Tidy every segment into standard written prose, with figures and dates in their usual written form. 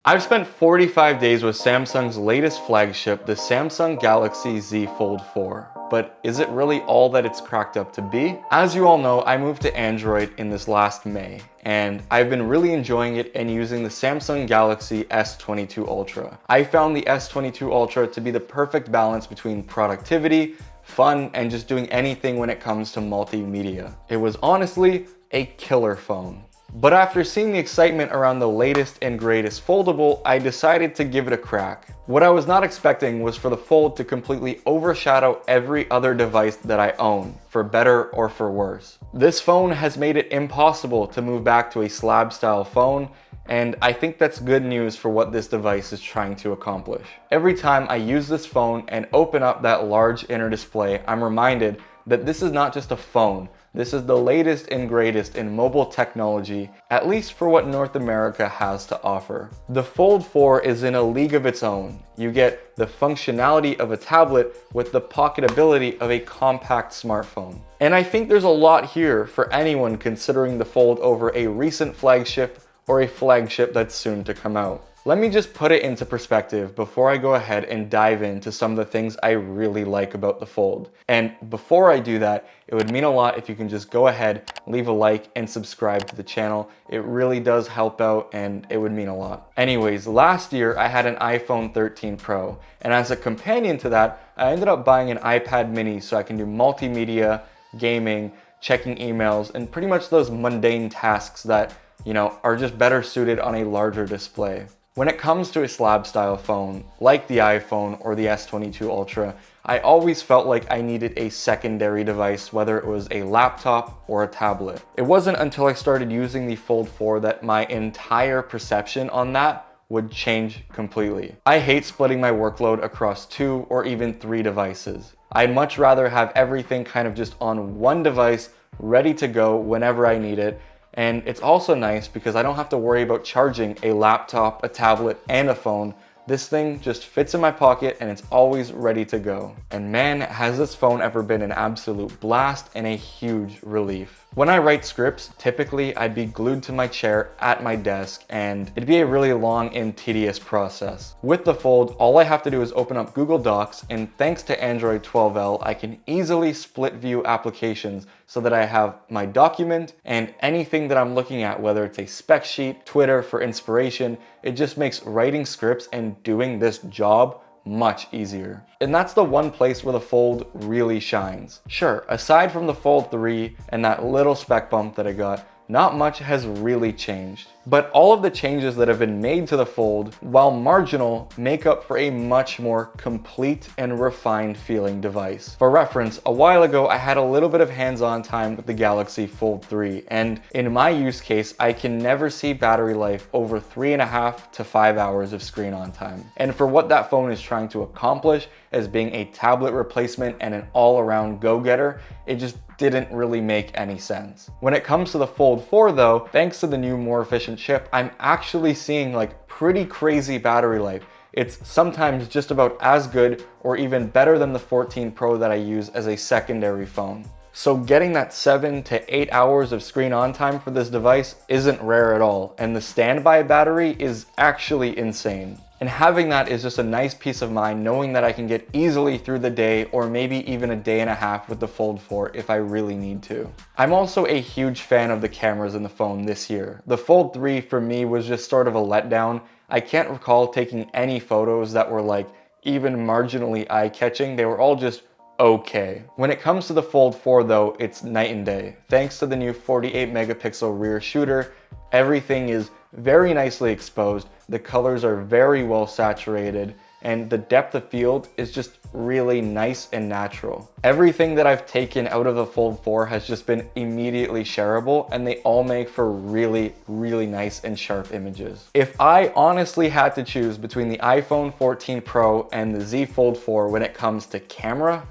I've spent 45 days with Samsung's latest flagship, the Samsung Galaxy Z Fold 4. But is it really all that it's cracked up to be? As you all know, I moved to Android in this last May, and I've been really enjoying it and using the Samsung Galaxy S22 Ultra. I found the S22 Ultra to be the perfect balance between productivity, fun, and just doing anything when it comes to multimedia. It was honestly a killer phone. But after seeing the excitement around the latest and greatest foldable, I decided to give it a crack. What I was not expecting was for the Fold to completely overshadow every other device that I own, for better or for worse. This phone has made it impossible to move back to a slab style phone, and I think that's good news for what this device is trying to accomplish. Every time I use this phone and open up that large inner display, I'm reminded that this is not just a phone. This is the latest and greatest in mobile technology, at least for what North America has to offer. The Fold 4 is in a league of its own. You get the functionality of a tablet with the pocketability of a compact smartphone. And I think there's a lot here for anyone considering the Fold over a recent flagship or a flagship that's soon to come out. Let me just put it into perspective before I go ahead and dive into some of the things I really like about the Fold. And before I do that, it would mean a lot if you can just go ahead, leave a like, and subscribe to the channel. It really does help out and it would mean a lot. Anyways, last year I had an iPhone 13 Pro, and as a companion to that, I ended up buying an iPad mini so I can do multimedia, gaming, checking emails, and pretty much those mundane tasks that, are just better suited on a larger display. When it comes to a slab style phone, like the iPhone or the S22 Ultra, I always felt like I needed a secondary device, whether it was a laptop or a tablet. It wasn't until I started using the Fold 4 that my entire perception on that would change completely. I hate splitting my workload across 2 or even 3 devices. I'd much rather have everything kind of just on one device, ready to go whenever I need it. And it's also nice because I don't have to worry about charging a laptop, a tablet, and a phone. This thing just fits in my pocket and it's always ready to go. And man, has this phone ever been an absolute blast and a huge relief. When I write scripts, typically I'd be glued to my chair at my desk and it'd be a really long and tedious process. With the Fold, all I have to do is open up Google Docs, and thanks to Android 12L, I can easily split view applications so that I have my document and anything that I'm looking at, whether it's a spec sheet, Twitter for inspiration. It just makes writing scripts and doing this job much easier. And that's the one place where the Fold really shines. Sure, aside from the Fold 3 and that little spec bump that I got, not much has really changed. But all of the changes that have been made to the Fold, while marginal, make up for a much more complete and refined feeling device. For reference, a while ago I had a little bit of hands-on time with the Galaxy Fold 3, and in my use case, I can never see battery life over 3.5 to 5 hours of screen on time. And for what that phone is trying to accomplish as being a tablet replacement and an all-around go-getter, it just didn't really make any sense. When it comes to the Fold 4 though, thanks to the new more efficient chip, I'm actually seeing like pretty crazy battery life. It's sometimes just about as good or even better than the 14 Pro that I use as a secondary phone. So getting that 7 to 8 hours of screen on time for this device isn't rare at all, and the standby battery is actually insane. And having that is just a nice peace of mind knowing that I can get easily through the day or maybe even a day and a half with the Fold 4 if I really need to. I'm also a huge fan of the cameras in the phone this year. The Fold 3 for me was just sort of a letdown. I can't recall taking any photos that were like even marginally eye-catching. They were all just okay. When it comes to the Fold 4 though, it's night and day. Thanks to the new 48 megapixel rear shooter, everything is very nicely exposed, the colors are very well saturated, and the depth of field is just really nice and natural. Everything that I've taken out of the Fold 4 has just been immediately shareable, and they all make for really, really nice and sharp images. If I honestly had to choose between the iPhone 14 Pro and the Z Fold 4 when it comes to camera,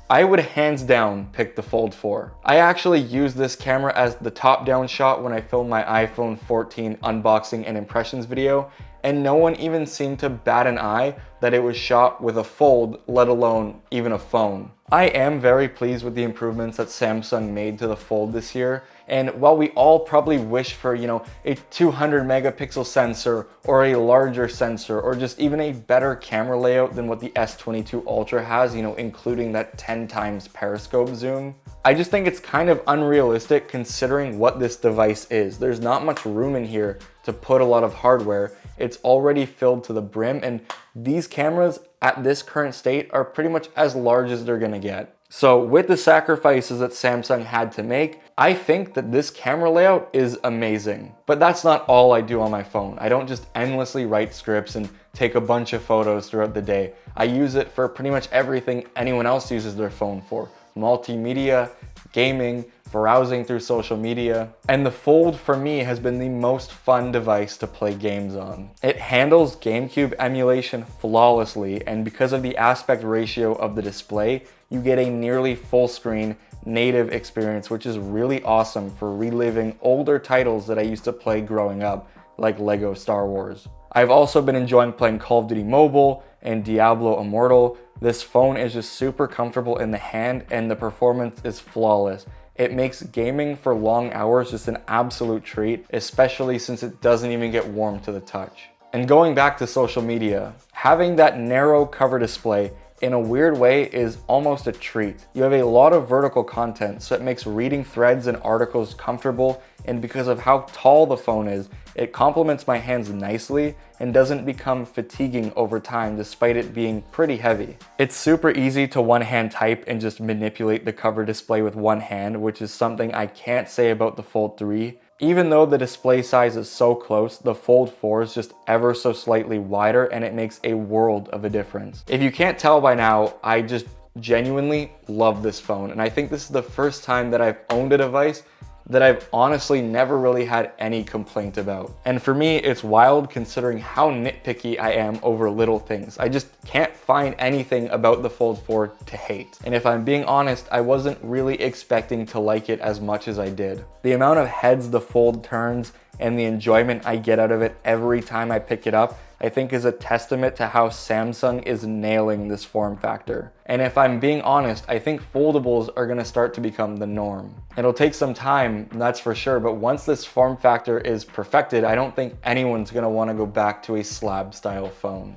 I would hands down pick the Fold 4. I actually use this camera as the top-down shot when I filmed my iPhone 14 unboxing and impressions video, and no one even seemed to bat an eye that it was shot with a Fold, let alone even a phone. I am very pleased with the improvements that Samsung made to the Fold this year, And while we all probably wish for, a 200 megapixel sensor or a larger sensor or just even a better camera layout than what the S22 Ultra has, including that 10 times periscope zoom, I just think it's kind of unrealistic considering what this device is. There's not much room in here to put a lot of hardware. It's already filled to the brim, and these cameras at this current state are pretty much as large as they're gonna get. So with the sacrifices that Samsung had to make, I think that this camera layout is amazing. But that's not all I do on my phone. I don't just endlessly write scripts and take a bunch of photos throughout the day. I use it for pretty much everything anyone else uses their phone for. Multimedia, gaming, browsing through social media, and the Fold for me has been the most fun device to play games on. It handles GameCube emulation flawlessly, and because of the aspect ratio of the display, you get a nearly full screen native experience, which is really awesome for reliving older titles that I used to play growing up, like Lego Star Wars. I've also been enjoying playing Call of Duty Mobile and Diablo Immortal. This phone is just super comfortable in the hand and the performance is flawless. It makes gaming for long hours just an absolute treat, especially since it doesn't even get warm to the touch. And going back to social media, having that narrow cover display in a weird way is almost a treat. You have a lot of vertical content, so it makes reading threads and articles comfortable, and because of how tall the phone is, it complements my hands nicely and doesn't become fatiguing over time despite it being pretty heavy. It's super easy to one-hand type and just manipulate the cover display with one hand, which is something I can't say about the Fold 3. Even though the display size is so close, the Fold 4 is just ever so slightly wider and it makes a world of a difference. If you can't tell by now, I just genuinely love this phone, and I think this is the first time that I've owned a device that I've honestly never really had any complaint about. And for me, it's wild considering how nitpicky I am over little things. I just can't find anything about the Fold 4 to hate. And if I'm being honest, I wasn't really expecting to like it as much as I did. The amount of heads the Fold turns and the enjoyment I get out of it every time I pick it up, I think is a testament to how Samsung is nailing this form factor. And if I'm being honest, I think foldables are gonna start to become the norm. It'll take some time, that's for sure, but once this form factor is perfected, I don't think anyone's gonna wanna go back to a slab style phone.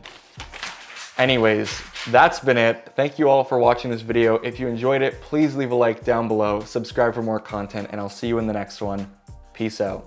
Anyways, that's been it. Thank you all for watching this video. If you enjoyed it, please leave a like down below, subscribe for more content, and I'll see you in the next one. Peace out.